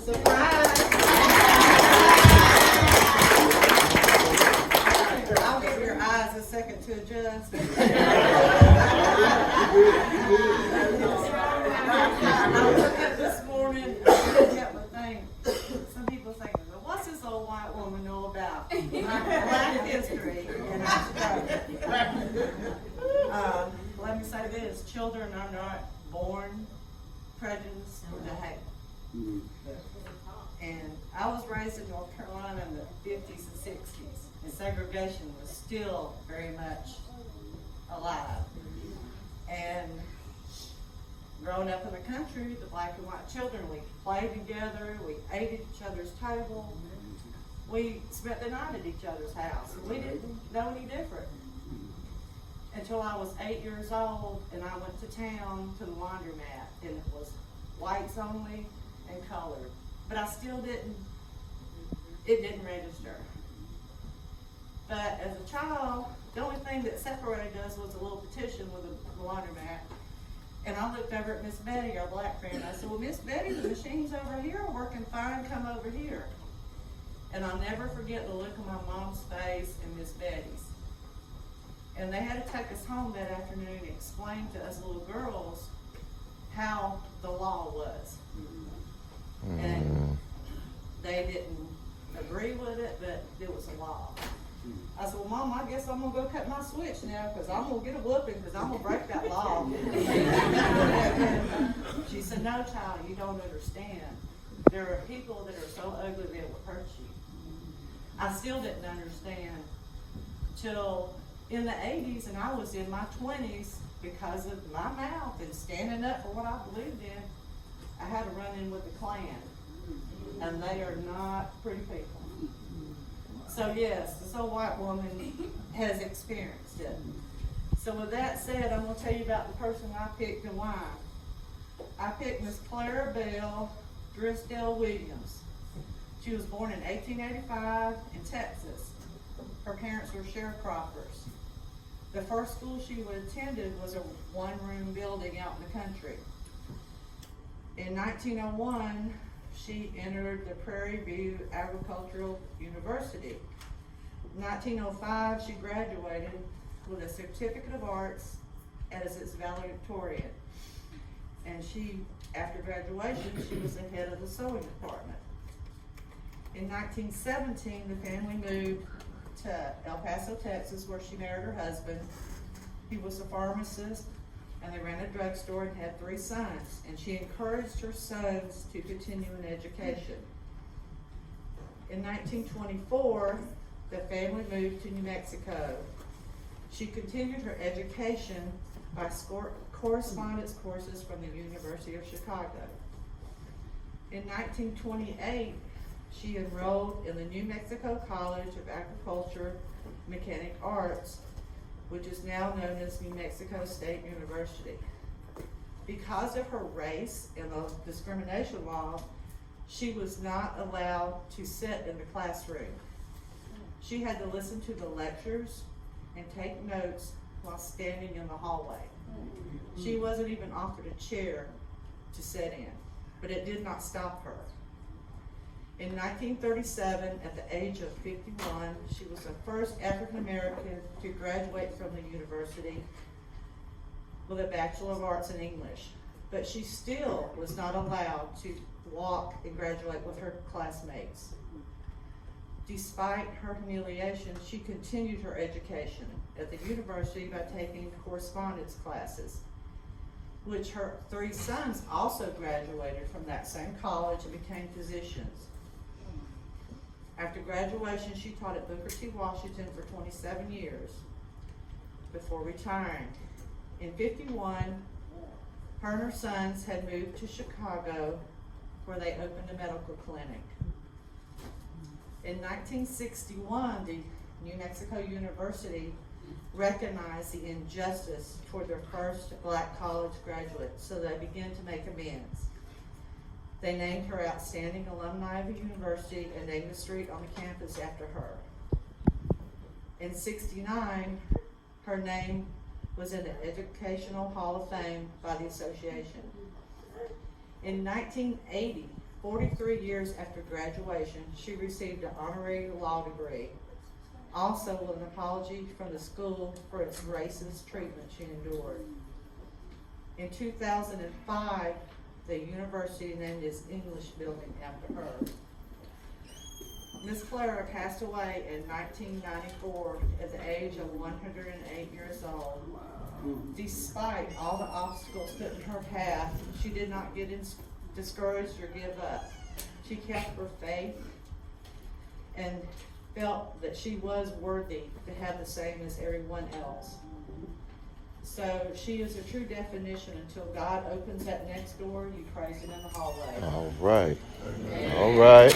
Surprise! I'll give your eyes a second to adjust. I woke up this morning and I kept my thing. Some people thinking, well, what's this old white woman know about Black history and our struggle? Let me say this, children are not born prejudiced to hate. And I was raised in North Carolina in the 50s and 60s, and segregation was still very much alive. And growing up in the country, the black and white children, we played together, we ate at each other's table, we spent the night at each other's house, and we didn't know any different. Until I was 8 years old, and I went to town to the laundromat, and it was whites only and colored. But I still it didn't register. But as a child, the only thing that separated us was a little petition with the laundromat. And I looked over at Miss Betty, our black friend. I said, well, Miss Betty, the machines over here are working fine, come over here. And I'll never forget the look on my mom's face and Miss Betty's. And they had to take us home that afternoon and explain to us little girls how the law was. And they didn't agree with it, but it was a law. I said, well, Mom, I guess I'm going to go cut my switch now because I'm going to get a whooping because I'm going to break that law. She said, no, child, you don't understand. There are people that are so ugly that it will hurt you. I still didn't understand till in the 80s, and I was in my 20s because of my mouth and standing up for what I believed in. I had a run-in with the Klan, and they are not pretty people. So yes, this old white woman has experienced it. So with that said, I'm going to tell you about the person I picked and why. I picked Miss Clara Belle Drisdale Williams. She was born in 1885 in Texas. Her parents were sharecroppers. The first school she attended was a one-room building out in the country. In 1901, she entered the Prairie View Agricultural University. In 1905, she graduated with a Certificate of Arts as its valedictorian. And after graduation, she was the head of the sewing department. In 1917, the family moved to El Paso, Texas, where she married her husband. He was a pharmacist, and they ran a drugstore and had 3 sons. And she encouraged her sons to continue in education. In 1924, the family moved to New Mexico. She continued her education by correspondence courses from the University of Chicago. In 1928, she enrolled in the New Mexico College of Agriculture Mechanic Arts, which is now known as New Mexico State University. Because of her race and the discrimination law, she was not allowed to sit in the classroom. She had to listen to the lectures and take notes while standing in the hallway. She wasn't even offered a chair to sit in, but it did not stop her. In 1937, at the age of 51, she was the first African American to graduate from the university with a Bachelor of Arts in English. But she still was not allowed to walk and graduate with her classmates. Despite her humiliation, she continued her education at the university by taking correspondence classes, which her 3 sons also graduated from that same college and became physicians. After graduation, she taught at Booker T. Washington for 27 years before retiring. In 51, her and her sons had moved to Chicago, where they opened a medical clinic. In 1961, the New Mexico University recognized the injustice toward their first black college graduate, so they began to make amends. They named her Outstanding Alumni of the University and named the street on the campus after her. In '69, her name was in the Educational Hall of Fame by the association. In 1980, 43 years after graduation, she received an honorary law degree. Also, an apology from the school for its racist treatment she endured. In 2005, the university named its English building after her. Miss Clara passed away in 1994 at the age of 108 years old. Despite all the obstacles put in her path, she did not get discouraged or give up. She kept her faith and felt that she was worthy to have the same as everyone else. So she is a true definition. Until God opens that next door, you praise Him in the hallway. All right. Amen. All right.